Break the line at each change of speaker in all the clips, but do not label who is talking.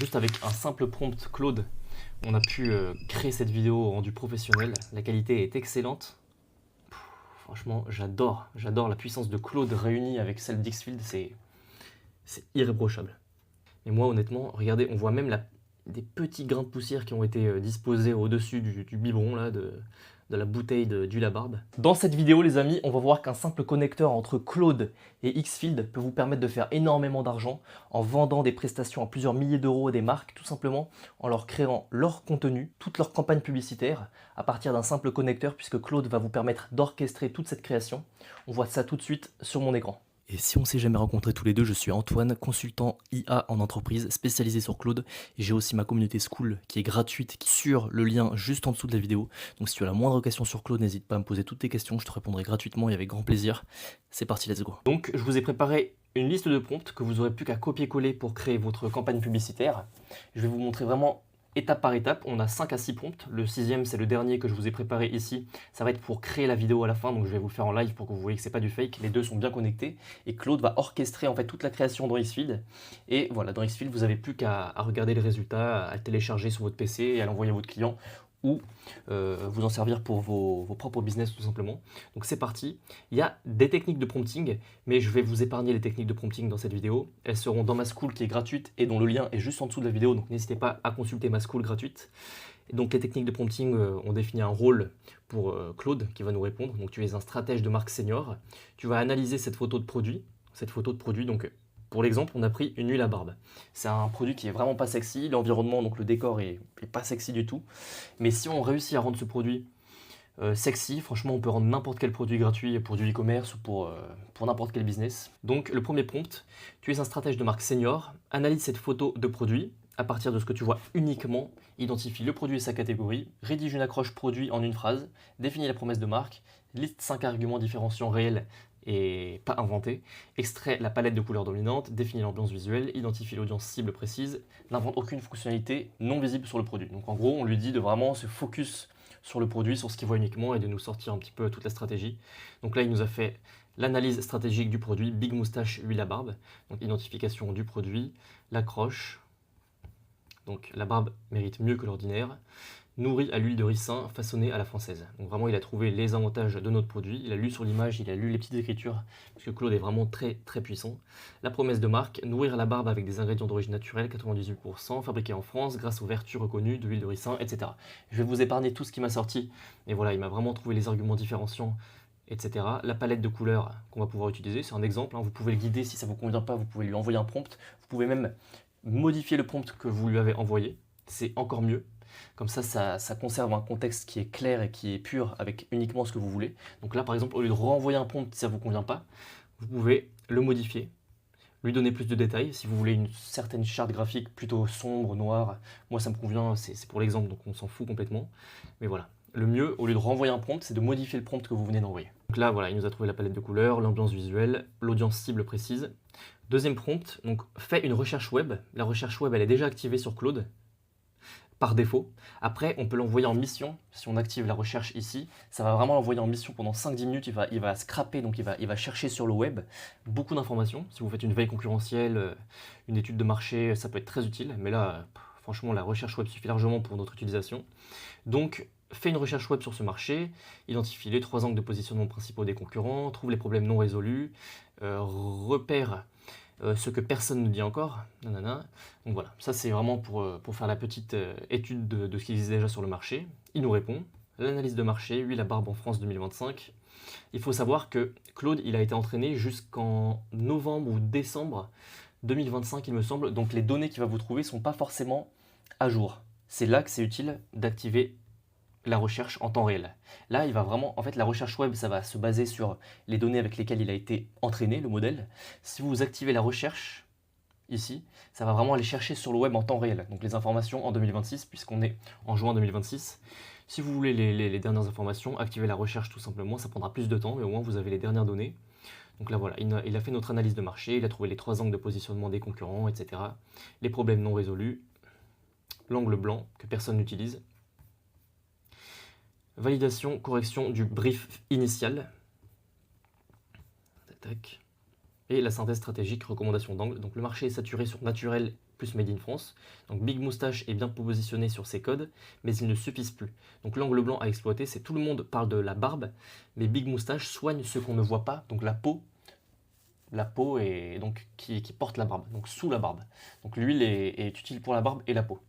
Juste avec un simple prompt Claude, on a pu créer cette vidéo au rendu professionnel. La qualité est excellente. Franchement, j'adore la puissance de Claude réunie avec celle d'Xfield, c'est irréprochable. Et moi, honnêtement, regardez, on voit même des petits grains de poussière qui ont été disposés au-dessus du biberon là, de la bouteille d'huile à barbe. Dans cette vidéo, les amis, on va voir qu'un simple connecteur entre Claude et Xfield peut vous permettre de faire énormément d'argent en vendant des prestations à plusieurs milliers d'euros à des marques, tout simplement en leur créant leur contenu, toute leur campagne publicitaire à partir d'un simple connecteur, puisque Claude va vous permettre d'orchestrer toute cette création. On voit ça tout de suite sur mon écran. Et si on s'est jamais rencontrés tous les deux, je suis Antoine, consultant IA en entreprise, spécialisé sur Claude. Et j'ai aussi ma communauté School qui est gratuite, sur le lien juste en dessous de la vidéo. Donc si tu as la moindre question sur Claude, n'hésite pas à me poser toutes tes questions, je te répondrai gratuitement et avec grand plaisir. C'est parti, let's go. Donc je vous ai préparé une liste de prompts que vous n'aurez plus qu'à copier-coller pour créer votre campagne publicitaire. Je vais vous montrer vraiment étape par étape. On a 5 à 6 prompts. Le 6e, c'est le dernier que je vous ai préparé ici. Ça va être pour créer la vidéo à la fin, donc je vais vous le faire en live pour que vous voyez que c'est pas du fake. Les deux sont bien connectés et Claude va orchestrer en fait toute la création dans Xfield. Et voilà, dans Xfield, vous n'avez plus qu'à regarder les résultats, à le télécharger sur votre PC et à l'envoyer à votre client ou vous en servir pour vos propres business tout simplement. Donc c'est parti. Il y a des techniques de prompting, mais je vais vous épargner les techniques de prompting dans cette vidéo. Elles seront dans ma school qui est gratuite et dont le lien est juste en dessous de la vidéo, donc n'hésitez pas à consulter ma school gratuite. Et donc les techniques de prompting, on définit un rôle pour Claude qui va nous répondre. Donc tu es un stratège de marque senior. Tu vas analyser cette photo de produit. Donc pour l'exemple, on a pris une huile à barbe. C'est un produit qui est vraiment pas sexy, l'environnement, donc le décor est pas sexy du tout. Mais si on réussit à rendre ce produit sexy, franchement, on peut rendre n'importe quel produit gratuit pour du e-commerce ou pour n'importe quel business. Donc le premier prompt, tu es un stratège de marque senior, analyse cette photo de produit. À partir de ce que tu vois uniquement, identifie le produit et sa catégorie, rédige une accroche produit en une phrase, définis la promesse de marque, liste 5 arguments différenciants réels et pas inventés, extrait la palette de couleurs dominante, définit l'ambiance visuelle, identifie l'audience cible précise, n'invente aucune fonctionnalité non visible sur le produit. Donc en gros, on lui dit de vraiment se focus sur le produit, sur ce qu'il voit uniquement et de nous sortir un petit peu toute la stratégie. Donc là, il nous a fait l'analyse stratégique du produit, Big Moustache, huile à barbe, donc identification du produit, l'accroche. Donc la barbe mérite mieux que l'ordinaire. Nourri à l'huile de ricin, façonné à la française. Donc vraiment, il a trouvé les avantages de notre produit. Il a lu sur l'image, il a lu les petites écritures, parce que Claude est vraiment très très puissant. La promesse de marque, nourrir la barbe avec des ingrédients d'origine naturelle, 98%, fabriqués en France, grâce aux vertus reconnues de l'huile de ricin, etc. Je vais vous épargner tout ce qui m'a sorti. Et voilà, il m'a vraiment trouvé les arguments différenciants, etc. La palette de couleurs qu'on va pouvoir utiliser, c'est un exemple. Vous pouvez le guider si ça ne vous convient pas, vous pouvez lui envoyer un prompt. Vous pouvez même modifier le prompt que vous lui avez envoyé. C'est encore mieux. Comme ça conserve un contexte qui est clair et qui est pur avec uniquement ce que vous voulez. Donc là, par exemple, au lieu de renvoyer un prompt si ça ne vous convient pas, vous pouvez le modifier, lui donner plus de détails. Si vous voulez une certaine charte graphique plutôt sombre, noire, moi ça me convient, c'est pour l'exemple, donc on s'en fout complètement. Mais voilà, le mieux, au lieu de renvoyer un prompt, c'est de modifier le prompt que vous venez d'envoyer. Donc là, voilà, il nous a trouvé la palette de couleurs, l'ambiance visuelle, l'audience cible précise. Deuxième prompt, donc fais une recherche web. La recherche web, elle est déjà activée sur Claude par défaut. Après, on peut l'envoyer en mission. Si on active la recherche ici, ça va vraiment l'envoyer en mission pendant 5-10 minutes. Il va scraper, donc il va chercher sur le web beaucoup d'informations. Si vous faites une veille concurrentielle, une étude de marché, ça peut être très utile. Mais là, franchement, la recherche web suffit largement pour notre utilisation. Donc, fais une recherche web sur ce marché, identifie les 3 angles de positionnement principaux des concurrents, trouve les problèmes non résolus, repère ce que personne ne dit encore. Nanana. Donc voilà, ça c'est vraiment pour faire la petite étude de ce qui existe déjà sur le marché. Il nous répond. L'analyse de marché, huile à barbe en France 2025. Il faut savoir que Claude, il a été entraîné jusqu'en novembre ou décembre 2025, il me semble. Donc les données qu'il va vous trouver ne sont pas forcément à jour. C'est là que c'est utile d'activer la recherche en temps réel. Là, il va vraiment, en fait, la recherche web, ça va se baser sur les données avec lesquelles il a été entraîné, le modèle. Si vous activez la recherche, ici, ça va vraiment aller chercher sur le web en temps réel. Donc les informations en 2026, puisqu'on est en juin 2026. Si vous voulez les dernières informations, activez la recherche tout simplement. Ça prendra plus de temps, mais au moins vous avez les dernières données. Donc là, voilà, il a fait notre analyse de marché, il a trouvé les 3 angles de positionnement des concurrents, etc. Les problèmes non résolus, l'angle blanc que personne n'utilise. Validation, correction du brief initial. Tac. Et la synthèse stratégique, recommandation d'angle. Donc le marché est saturé sur naturel plus Made in France. Donc Big Moustache est bien positionné sur ses codes, mais ils ne suffisent plus. Donc l'angle blanc à exploiter, c'est tout le monde parle de la barbe, mais Big Moustache soigne ce qu'on ne voit pas, donc la peau est donc qui porte la barbe, donc sous la barbe. Donc l'huile est utile pour la barbe et la peau.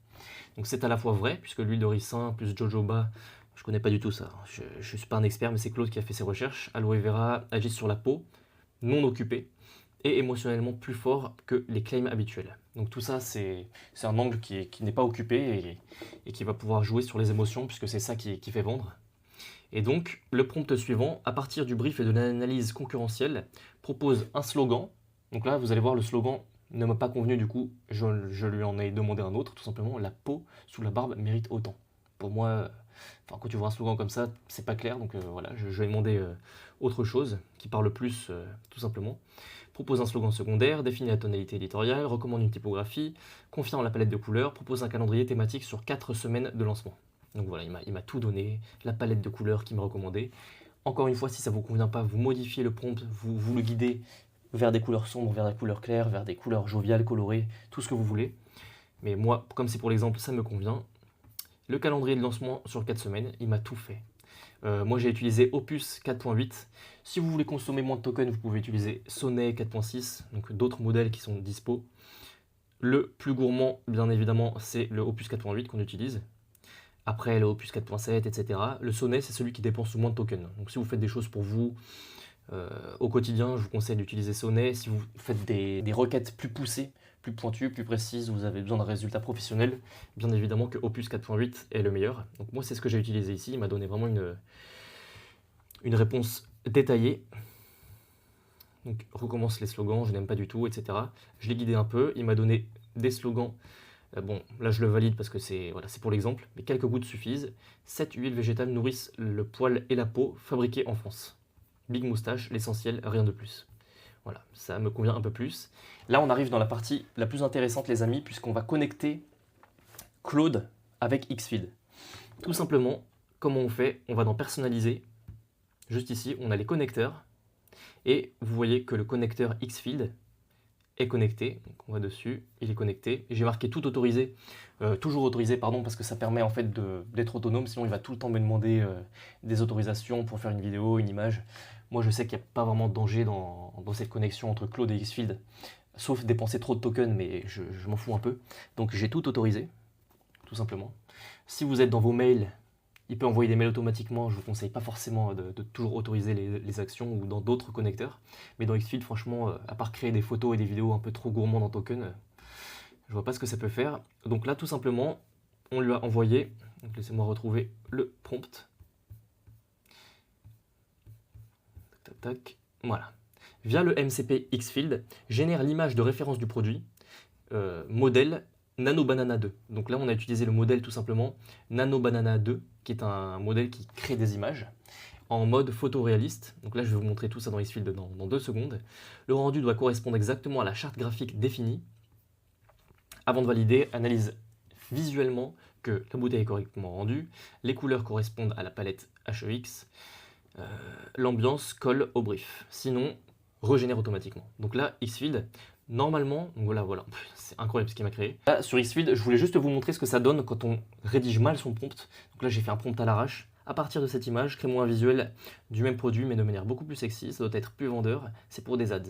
Donc c'est à la fois vrai, puisque l'huile de ricin plus jojoba, je connais pas du tout ça. Je ne suis pas un expert, mais c'est Claude qui a fait ses recherches. Aloe vera agit sur la peau, non occupée, et émotionnellement plus fort que les claims habituels. Donc tout ça, c'est un angle qui n'est pas occupé et qui va pouvoir jouer sur les émotions, puisque c'est ça qui fait vendre. Et donc, le prompt suivant, à partir du brief et de l'analyse concurrentielle, propose un slogan. Donc là, vous allez voir, le slogan ne m'a pas convenu, du coup, je lui en ai demandé un autre, tout simplement, la peau sous la barbe mérite autant. Pour moi, enfin, quand tu vois un slogan comme ça, c'est pas clair, donc voilà, je vais demander autre chose, qui parle plus, tout simplement. Propose un slogan secondaire, définit la tonalité éditoriale, recommande une typographie, confirme la palette de couleurs, propose un calendrier thématique sur 4 semaines de lancement. Donc voilà, il m'a tout donné, la palette de couleurs qu'il me recommandait. Encore une fois, si ça ne vous convient pas, vous modifiez le prompt, vous le guidez vers des couleurs sombres, vers des couleurs claires, vers des couleurs joviales, colorées, tout ce que vous voulez. Mais moi, comme c'est pour l'exemple, ça me convient. Le calendrier de lancement sur 4 semaines, il m'a tout fait. Moi, j'ai utilisé Opus 4.8. Si vous voulez consommer moins de tokens, vous pouvez utiliser Sonnet 4.6, donc d'autres modèles qui sont dispo. Le plus gourmand, bien évidemment, c'est le Opus 4.8 qu'on utilise. Après, le Opus 4.7, etc. Le Sonnet, c'est celui qui dépense le moins de tokens. Donc si vous faites des choses pour vous au quotidien, je vous conseille d'utiliser Sonnet. Si vous faites des requêtes plus poussées, plus pointues, plus précises, vous avez besoin de résultats professionnels, bien évidemment que Opus 4.8 est le meilleur. Donc moi, c'est ce que j'ai utilisé ici. Il m'a donné vraiment une réponse détaillée. Donc recommence les slogans, je n'aime pas du tout, etc. Je l'ai guidé un peu. Il m'a donné des slogans. Bon, là je le valide parce que c'est voilà, pour l'exemple, mais quelques gouttes suffisent. 7 huiles végétales nourrissent le poil et la peau, fabriquées en France. Big Moustache, l'essentiel, rien de plus. Voilà, ça me convient un peu plus. Là on arrive dans la partie la plus intéressante les amis, puisqu'on va connecter Claude avec Xfield. Tout simplement, comment on fait? On va dans personnaliser. Juste ici, on a les connecteurs. Et vous voyez que le connecteur Xfield est connecté, donc on va dessus, il est connecté. J'ai marqué tout autorisé, toujours autorisé pardon, parce que ça permet en fait d'être autonome, sinon il va tout le temps me demander des autorisations pour faire une vidéo, une image. Moi je sais qu'il n'y a pas vraiment de danger dans cette connexion entre Claude et Xfield, sauf dépenser trop de tokens, mais je m'en fous un peu. Donc j'ai tout autorisé, tout simplement. Si vous êtes dans vos mails, il peut envoyer des mails automatiquement. Je ne vous conseille pas forcément de toujours autoriser les actions ou dans d'autres connecteurs. Mais dans Xfield, franchement, à part créer des photos et des vidéos un peu trop gourmandes en token, je vois pas ce que ça peut faire. Donc là, tout simplement, on lui a envoyé. Donc laissez-moi retrouver le prompt. Tac, tac, tac. Voilà. Via le MCP Xfield, génère l'image de référence du produit, modèle Nano Banana 2. Donc là, on a utilisé le modèle tout simplement Nano Banana 2, qui est un modèle qui crée des images en mode photoréaliste. Donc là, je vais vous montrer tout ça dans Xfield dans 2 secondes. Le rendu doit correspondre exactement à la charte graphique définie. Avant de valider, analyse visuellement que la bouteille est correctement rendue, les couleurs correspondent à la palette HEX, l'ambiance colle au brief. Sinon, régénère automatiquement. Donc là, Xfield, normalement, voilà, c'est incroyable ce qu'il m'a créé. Là, sur Xfield, je voulais juste vous montrer ce que ça donne quand on rédige mal son prompt. Donc là, j'ai fait un prompt à l'arrache. À partir de cette image, crée-moi un visuel du même produit, mais de manière beaucoup plus sexy. Ça doit être plus vendeur. C'est pour des ads.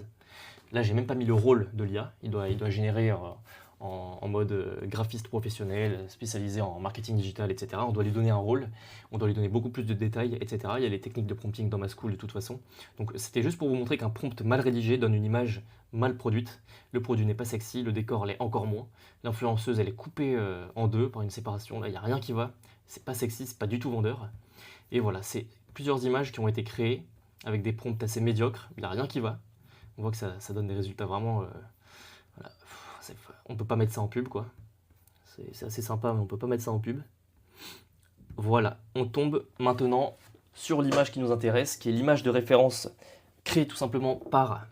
Là, j'ai même pas mis le rôle de l'IA. Il doit générer en mode graphiste professionnel, spécialisé en marketing digital, etc. On doit lui donner un rôle, on doit lui donner beaucoup plus de détails, etc. Il y a les techniques de prompting dans ma school de toute façon. Donc c'était juste pour vous montrer qu'un prompt mal rédigé donne une image mal produite. Le produit n'est pas sexy, le décor l'est encore moins. L'influenceuse, elle est coupée en deux par une séparation. Là, il n'y a rien qui va. C'est pas sexy, c'est pas du tout vendeur. Et voilà, c'est plusieurs images qui ont été créées avec des prompts assez médiocres. Il n'y a rien qui va. On voit que ça donne des résultats vraiment... voilà. On peut pas mettre ça en pub, quoi. C'est assez sympa, mais on peut pas mettre ça en pub. Voilà, on tombe maintenant sur l'image qui nous intéresse, qui est l'image de référence créée tout simplement par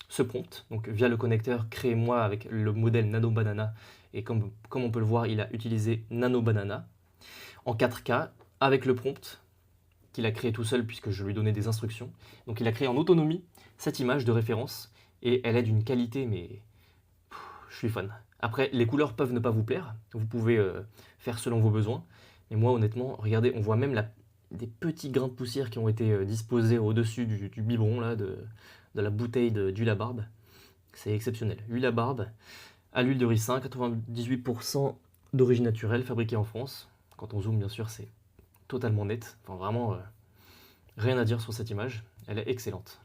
ce prompt. Donc via le connecteur, créez-moi avec le modèle Nano Banana. Et comme on peut le voir, il a utilisé Nano Banana en 4K avec le prompt qu'il a créé tout seul puisque je lui donnais des instructions. Donc il a créé en autonomie cette image de référence et elle est d'une qualité, mais je suis fan. Après, les couleurs peuvent ne pas vous plaire, vous pouvez faire selon vos besoins. Mais moi, honnêtement, regardez, on voit même des petits grains de poussière qui ont été disposés au-dessus du biberon là, de la bouteille d'huile à barbe. C'est exceptionnel. Huile à barbe, à l'huile de ricin, 98% d'origine naturelle, fabriquée en France. Quand on zoome, bien sûr, c'est totalement net. Enfin, vraiment, rien à dire sur cette image. Elle est excellente.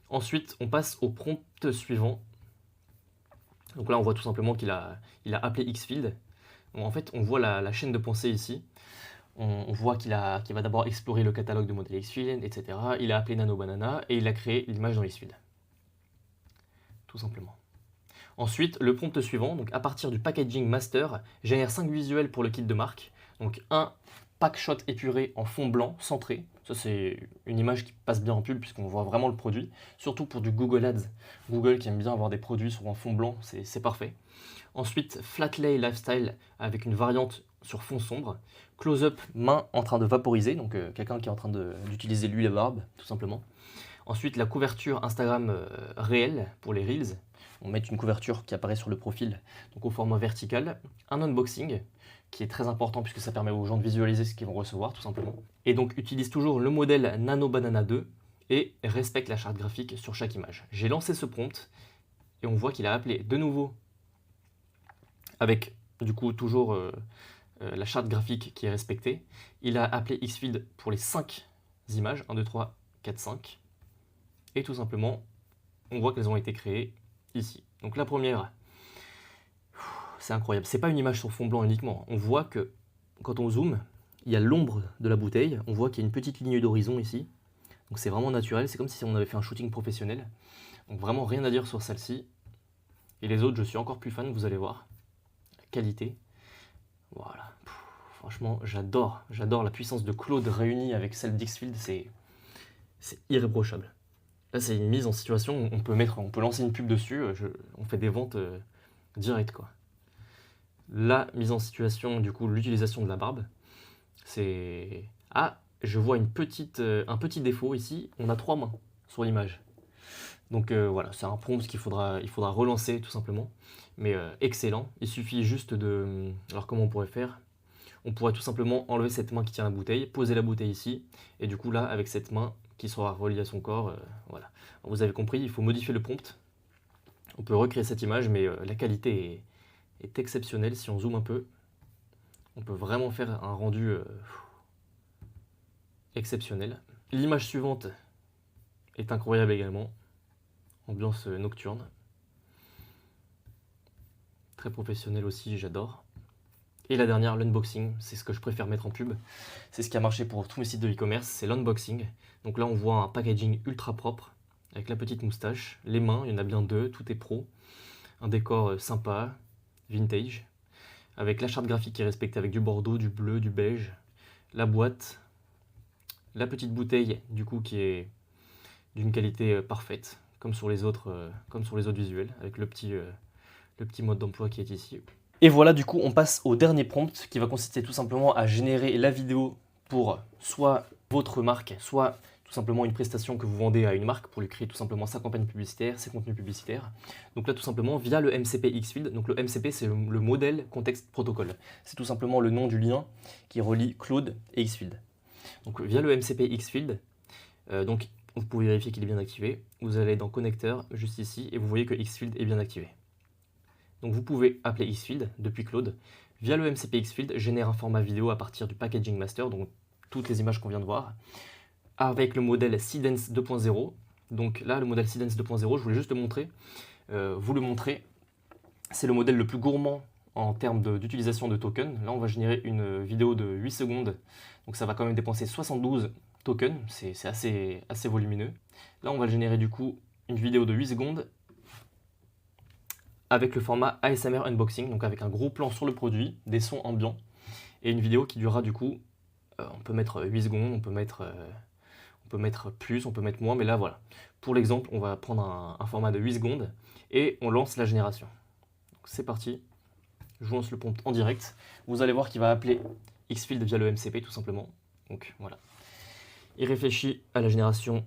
Ensuite, on passe au prompt suivant. Donc là, on voit tout simplement qu'il a appelé Xfield. Donc, en fait, on voit la chaîne de pensée ici. On voit qu'il va d'abord explorer le catalogue de modèles Xfield, etc. Il a appelé Nano Banana et il a créé l'image dans Xfield. Tout simplement. Ensuite, le prompt suivant, donc à partir du packaging master, génère 5 visuels pour le kit de marque. Donc un pack shot épuré en fond blanc, centré. Ça c'est une image qui passe bien en pub puisqu'on voit vraiment le produit. Surtout pour du Google Ads. Google qui aime bien avoir des produits sur un fond blanc, c'est parfait. Ensuite, flat lay lifestyle avec une variante sur fond sombre. Close-up, main en train de vaporiser, donc quelqu'un qui est en train d'utiliser l'huile à barbe, tout simplement. Ensuite, la couverture Instagram réelle pour les Reels. On met une couverture qui apparaît sur le profil, donc au format vertical. Un unboxing, qui est très important puisque ça permet aux gens de visualiser ce qu'ils vont recevoir, tout simplement. Et donc, utilise toujours le modèle Nano Banana 2 et respecte la charte graphique sur chaque image. J'ai lancé ce prompt et on voit qu'il a appelé de nouveau avec, du coup, toujours la charte graphique qui est respectée. Il a appelé Xfield pour les 5 images, 1, 2, 3, 4, 5. Et tout simplement, on voit qu'elles ont été créées ici. Donc la première, c'est incroyable. C'est pas une image sur fond blanc uniquement. On voit que quand on zoome, il y a l'ombre de la bouteille. On voit qu'il y a une petite ligne d'horizon ici. Donc c'est vraiment naturel. C'est comme si on avait fait un shooting professionnel. Donc vraiment rien à dire sur celle-ci. Et les autres, je suis encore plus fan, vous allez voir. La qualité. Voilà. Franchement, j'adore la puissance de Claude réunie avec celle d'Xfield. C'est irréprochable. Là, c'est une mise en situation, on peut lancer une pub dessus, on fait des ventes directes, quoi. La mise en situation, du coup, l'utilisation de la barbe, c'est... Ah, je vois un petit défaut ici, on a 3 mains sur l'image. Donc voilà, c'est un prompt il faudra relancer tout simplement. Mais excellent, il suffit juste de... Alors comment on pourrait faire? On pourrait tout simplement enlever cette main qui tient la bouteille, poser la bouteille ici, et du coup là, avec cette main qui sera reliée à son corps, voilà. Alors, vous avez compris, il faut modifier le prompt. On peut recréer cette image, mais la qualité est exceptionnelle. Si on zoome un peu, on peut vraiment faire un rendu exceptionnel. L'image suivante est incroyable également. Ambiance nocturne. Très professionnel aussi, j'adore. Et la dernière, l'unboxing, c'est ce que je préfère mettre en pub. C'est ce qui a marché pour tous mes sites de e-commerce, c'est l'unboxing. Donc là, on voit un packaging ultra propre, avec la petite moustache, les mains, il y en a bien 2, tout est pro. Un décor sympa, vintage, avec la charte graphique qui est respectée avec du bordeaux, du bleu, du beige. La boîte, la petite bouteille, du coup, qui est d'une qualité parfaite, comme sur les autres visuels, avec le petit mode d'emploi qui est ici. Et voilà, du coup, on passe au dernier prompt qui va consister tout simplement à générer la vidéo pour soit votre marque, soit tout simplement une prestation que vous vendez à une marque pour lui créer tout simplement sa campagne publicitaire, ses contenus publicitaires. Donc là, tout simplement, via le MCP Xfield. Donc le MCP, c'est le modèle contexte protocole. C'est tout simplement le nom du lien qui relie Claude et Xfield. Donc via le MCP Xfield, donc vous pouvez vérifier qu'il est bien activé. Vous allez dans connecteur, juste ici, et vous voyez que Xfield est bien activé. Donc vous pouvez appeler Xfield depuis Claude. Via le MCP Xfield, génère un format vidéo à partir du packaging master, donc toutes les images qu'on vient de voir, avec le modèle Seedance 2.0. Donc là, le modèle Seedance 2.0, je voulais juste le montrer. Vous le montrer, c'est le modèle le plus gourmand en termes d'utilisation de tokens. Là, on va générer une vidéo de 8 secondes, donc ça va quand même dépenser 72 tokens, c'est assez volumineux. Là, on va générer du coup une vidéo de 8 secondes avec le format ASMR Unboxing, donc avec un gros plan sur le produit, des sons ambiants, et une vidéo qui durera du coup, on peut mettre 8 secondes, on peut mettre plus, on peut mettre moins, mais là voilà. Pour l'exemple, on va prendre un format de 8 secondes, et on lance la génération. C'est parti, je vous lance le prompt en direct. Vous allez voir qu'il va appeler Xfield via le MCP tout simplement. Donc voilà. Il réfléchit à la génération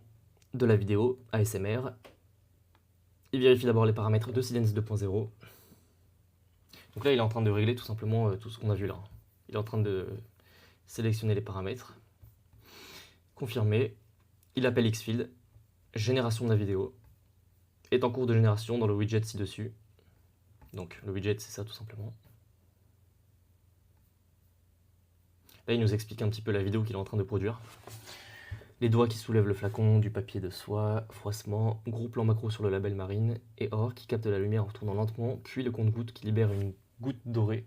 de la vidéo ASMR. Il vérifie d'abord les paramètres de Seedance 2.0. Donc là, il est en train de régler tout simplement tout ce qu'on a vu là. Il est en train de sélectionner les paramètres, confirmer, il appelle Xfield, génération de la vidéo, est en cours de génération dans le widget ci-dessus. Donc le widget, c'est ça tout simplement. Là, il nous explique un petit peu la vidéo qu'il est en train de produire. Les doigts qui soulèvent le flacon, du papier de soie, froissement, gros plan macro sur le label Marine et or qui capte la lumière en tournant lentement, puis le compte-gouttes qui libère une goutte dorée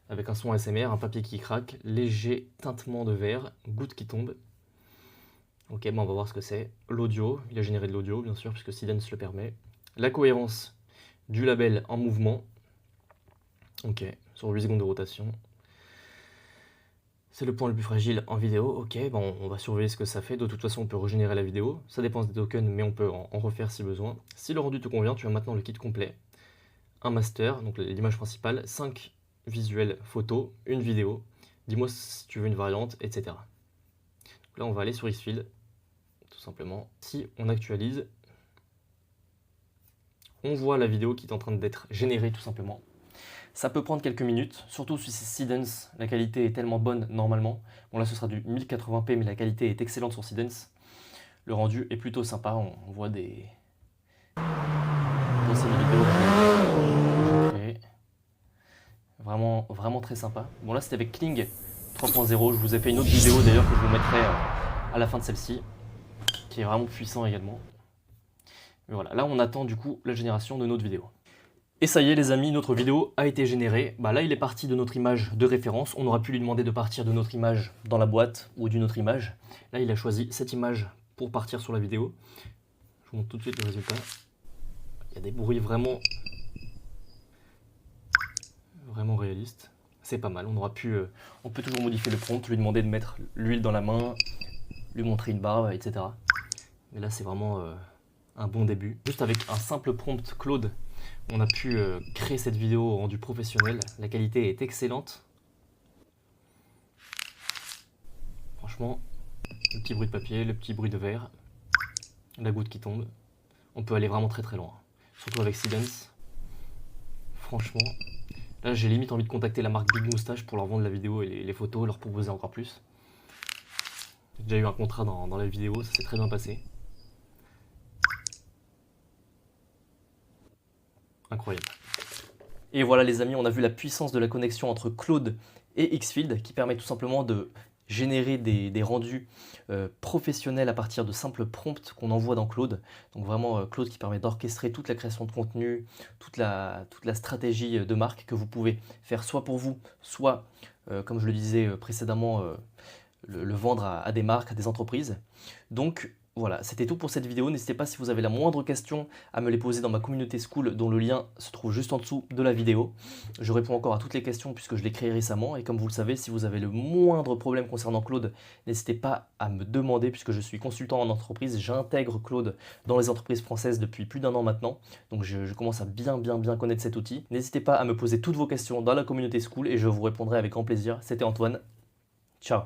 avec un son ASMR, un papier qui craque, léger tintement de verre, goutte qui tombe. Ok, bon, on va voir ce que c'est. L'audio, il a généré de l'audio bien sûr puisque Seedance le permet. La cohérence du label en mouvement. Ok, sur 8 secondes de rotation. C'est le point le plus fragile en vidéo, ok, bon, on va surveiller ce que ça fait, de toute façon on peut régénérer la vidéo, ça dépend des tokens mais on peut en refaire si besoin. Si le rendu te convient, tu as maintenant le kit complet, un master, donc l'image principale, 5 visuels photos, une vidéo, dis-moi si tu veux une variante, etc. Donc là on va aller sur Xfield, tout simplement. Si on actualise, on voit la vidéo qui est en train d'être générée tout simplement. Ça peut prendre quelques minutes, surtout si c'est Seedance, la qualité est tellement bonne normalement. Bon là ce sera du 1080p mais la qualité est excellente sur Seedance. Le rendu est plutôt sympa, on voit des vidéos vraiment, vraiment très sympa. Bon là c'était avec Kling 3.0, je vous ai fait une autre vidéo d'ailleurs que je vous mettrai à la fin de celle-ci, qui est vraiment puissant également. Mais voilà, là on attend du coup la génération de notre vidéo. Et ça y est les amis, notre vidéo a été générée. Bah là il est parti de notre image de référence. On aurait pu lui demander de partir de notre image dans la boîte ou d'une autre image. Là il a choisi cette image pour partir sur la vidéo. Je vous montre tout de suite le résultat. Il y a des bruits vraiment réalistes. C'est pas mal. On peut toujours modifier le prompt, lui demander de mettre l'huile dans la main, lui montrer une barbe, etc. Mais là c'est vraiment un bon début. Juste avec un simple prompt Claude, on a pu créer cette vidéo au rendu professionnel. La qualité est excellente. Franchement, le petit bruit de papier, le petit bruit de verre, la goutte qui tombe. On peut aller vraiment très très loin. Surtout avec Seedance. Franchement, là j'ai limite envie de contacter la marque Big Moustache pour leur vendre la vidéo et les photos, leur proposer encore plus. J'ai déjà eu un contrat dans la vidéo, ça s'est très bien passé. Incroyable. Et voilà les amis, on a vu la puissance de la connexion entre Claude et Xfield qui permet tout simplement de générer des rendus professionnels à partir de simples prompts qu'on envoie dans Claude. Donc vraiment Claude qui permet d'orchestrer toute la création de contenu, toute la stratégie de marque que vous pouvez faire soit pour vous, soit comme je le disais précédemment, le vendre à des marques, à des entreprises. Donc voilà, c'était tout pour cette vidéo. N'hésitez pas si vous avez la moindre question à me les poser dans ma communauté Skool dont le lien se trouve juste en dessous de la vidéo. Je réponds encore à toutes les questions puisque je l'ai créé récemment et comme vous le savez, si vous avez le moindre problème concernant Claude, n'hésitez pas à me demander puisque je suis consultant en entreprise. J'intègre Claude dans les entreprises françaises depuis plus d'1 an maintenant. Donc je commence à bien connaître cet outil. N'hésitez pas à me poser toutes vos questions dans la communauté Skool et je vous répondrai avec grand plaisir. C'était Antoine. Ciao.